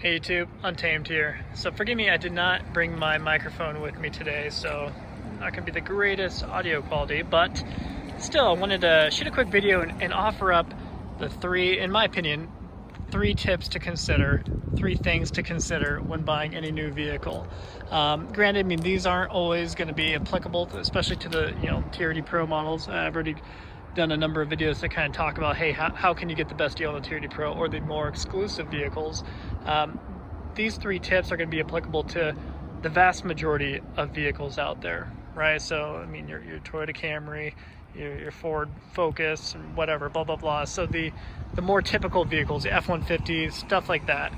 Hey YouTube, Untamed here. So forgive me, I did not bring my microphone with me today, so not gonna be the greatest audio quality, but still I wanted to shoot a quick video and offer up the three, in my opinion, three tips to consider, three things to consider when buying any new vehicle. Granted, I mean, these aren't always gonna be applicable, especially to the TRD Pro models. I've already done a number of videos that kind of talk about, hey, how can you get the best deal on the TRD Pro or the more exclusive vehicles. These three tips are going to be applicable to the vast majority of vehicles out there, right? So, I mean, your Toyota Camry, your Ford Focus, and whatever, blah, blah, blah. So the more typical vehicles, the F-150s, stuff like that.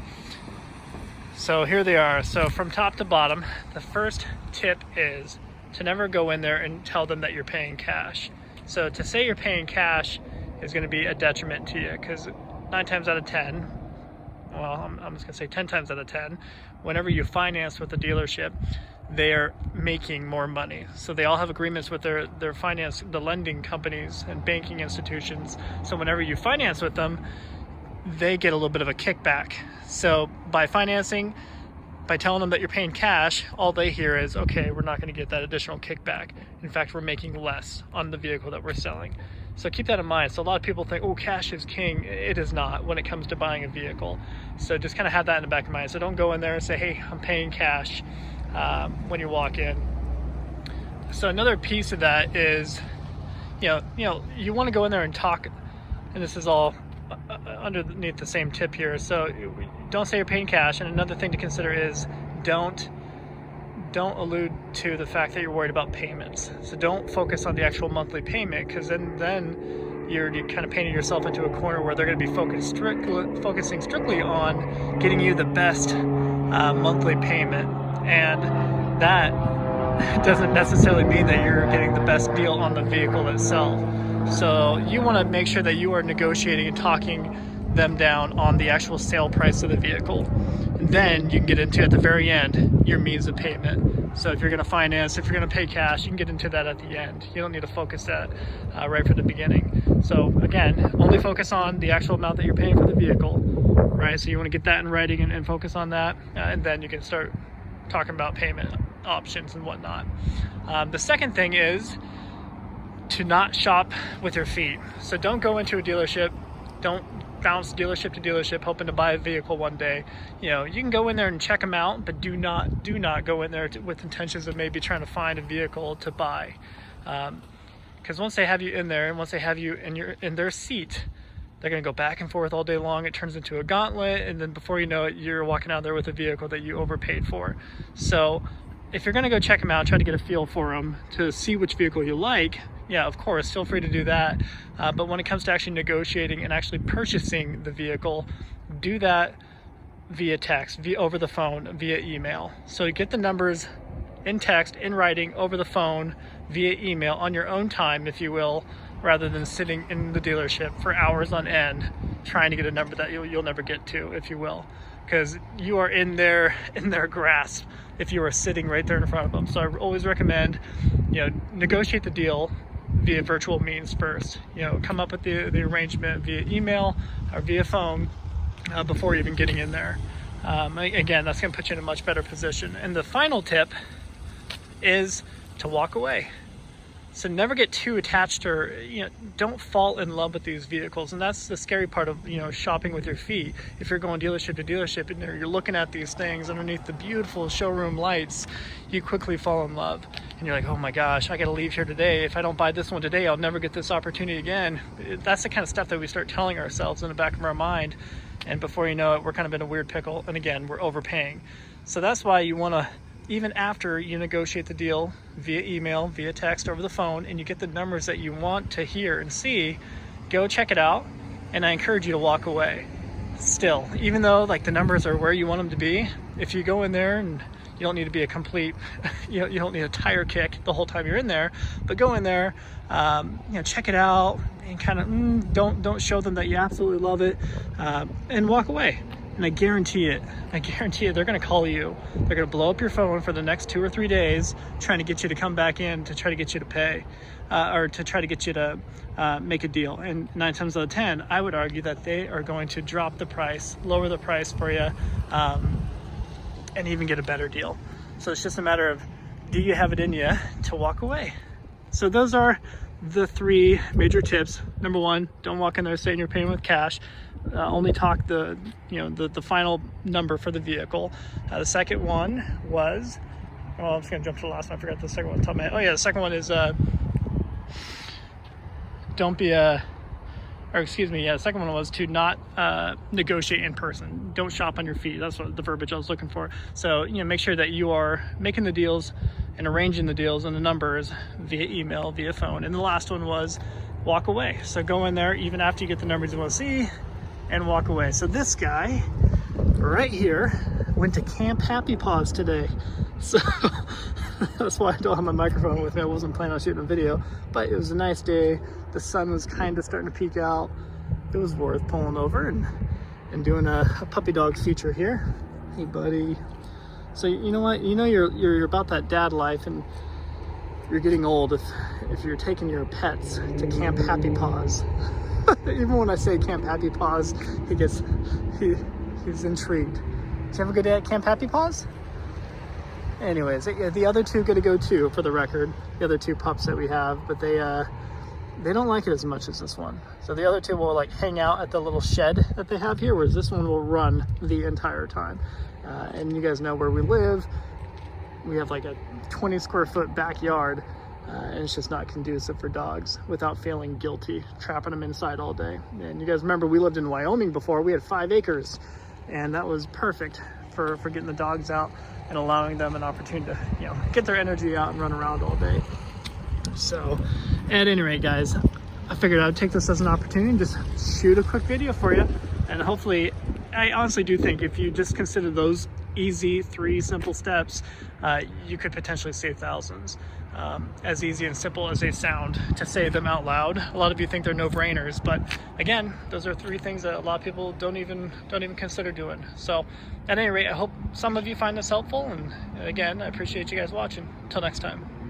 So here they are. So from top to bottom, the first tip is to never go in there and tell them that you're paying cash. So to say you're paying cash is going to be a detriment to you, because 9 times out of 10, well, I'm just going to say 10 times out of 10, whenever you finance with a dealership, they're making more money. So they all have agreements with their finance, the lending companies and banking institutions. So whenever you finance with them, they get a little bit of a kickback. So by financing, by telling them that you're paying cash, all they hear is, okay, we're not going to get that additional kickback. In fact, we're making less on the vehicle that we're selling. So keep that in mind. So a lot of people think, oh, cash is king. It is not when it comes to buying a vehicle. So just kind of have that in the back of mind. So don't go in there and say, hey, I'm paying cash when you walk in. So another piece of that is, you want to go in there and talk, and this is all underneath the same tip here. So don't say you're paying cash. And another thing to consider is don't allude to the fact that you're worried about payments. So don't focus on the actual monthly payment, because then you're kind of painting yourself into a corner where they're going to be focusing strictly on getting you the best monthly payment, and that doesn't necessarily mean that you're getting the best deal on the vehicle itself. So you want to make sure that you are negotiating and talking them down on the actual sale price of the vehicle. And then you can get into, at the very end, your means of payment. So if you're going to finance, if you're going to pay cash, you can get into that at the end. You don't need to focus that right from the beginning. So again, only focus on the actual amount that you're paying for the vehicle, right? So you want to get that in writing and focus on that, and then you can start talking about payment options and whatnot. The second thing is to not shop with your feet. So don't go into a dealership, don't bounce dealership to dealership hoping to buy a vehicle one day. You can go in there and check them out, but do not go in there with intentions of maybe trying to find a vehicle to buy. Because once they have you in there, and once they have you in their seat, they're going to go back and forth all day long. It turns into a gauntlet, and then before you know it, you're walking out there with a vehicle that you overpaid for. So if you're going to go check them out, try to get a feel for them to see which vehicle you like, yeah, of course, feel free to do that. But when it comes to actually negotiating and actually purchasing the vehicle, do that via text, over the phone, via email. So get the numbers in text, in writing, over the phone, via email, on your own time, if you will, rather than sitting in the dealership for hours on end trying to get a number that you'll never get to, if you will, because you are in their grasp if you are sitting right there in front of them. So I always recommend, negotiate the deal via virtual means first. Come up with the arrangement via email or via phone before even getting in there. Again, that's going to put you in a much better position. And the final tip is to walk away. So never get too attached, or don't fall in love with these vehicles. And that's the scary part of shopping with your feet. If you're going dealership to dealership and you're looking at these things underneath the beautiful showroom lights, you quickly fall in love. And you're like, oh my gosh, I got to leave here today. If I don't buy this one today, I'll never get this opportunity again. That's the kind of stuff that we start telling ourselves in the back of our mind. And before you know it, we're kind of in a weird pickle. And again, we're overpaying. So that's why you want to, even after you negotiate the deal via email, via text, over the phone, and you get the numbers that you want to hear and see, go check it out. And I encourage you to walk away. Still, even though the numbers are where you want them to be, if you go in there, and you don't need to be a complete, you don't need a tire kick the whole time you're in there, but go in there, check it out, and kind of don't show them that you absolutely love it, and walk away. And I guarantee it, they're gonna call you. They're gonna blow up your phone for the next 2 or 3 days trying to get you to come back in to try to get you to pay, or to try to get you to make a deal. And 9 times out of 10, I would argue that they are going to drop the price, lower the price for you, and even get a better deal. So it's just a matter of, do you have it in you to walk away? So those are the 3 major tips. Number 1, don't walk in there saying you're paying with cash. Only talk the final number for the vehicle. The second one was, well, I'm just gonna jump to the last one. I forgot the second one. Top of my head. Oh yeah, the second one is don't be a, or excuse me, yeah, the second one was to not negotiate in person. Don't shop on your feet. That's what the verbiage I was looking for. So, make sure that you are making the deals and arranging the deals and the numbers via email, via phone. And the last one was walk away. So go in there even after you get the numbers you want to see and walk away. So this guy right here went to Camp Happy Paws today. So that's why I don't have my microphone with me. I wasn't planning on shooting a video, but it was a nice day. The sun was kind of starting to peek out. It was worth pulling over and doing a puppy dog feature here. Hey buddy. So you know what? You're about that dad life, and you're getting old if you're taking your pets to Camp Happy Paws. Even when I say Camp Happy Paws, he's intrigued. Did you have a good day at Camp Happy Paws? Anyways, the other 2 get to go too, for the record. The other 2 pups that we have, but they don't like it as much as this one. So the other 2 will like hang out at the little shed that they have here, whereas this one will run the entire time. And you guys know where we live. We have like a 20 square foot backyard, and it's just not conducive for dogs without feeling guilty trapping them inside all day. And you guys remember we lived in Wyoming before. We had 5 acres, and that was perfect for getting the dogs out and allowing them an opportunity to get their energy out and run around all day. So at any rate, guys, I figured I'd take this as an opportunity and just shoot a quick video for you. And hopefully, I honestly do think if you just consider those easy 3 simple steps, you could potentially save thousands. As easy and simple as they sound to say them out loud. A lot of you think they're no-brainers, but again, those are 3 things that a lot of people don't even consider doing. So at any rate, I hope some of you find this helpful, and again, I appreciate you guys watching. Until next time.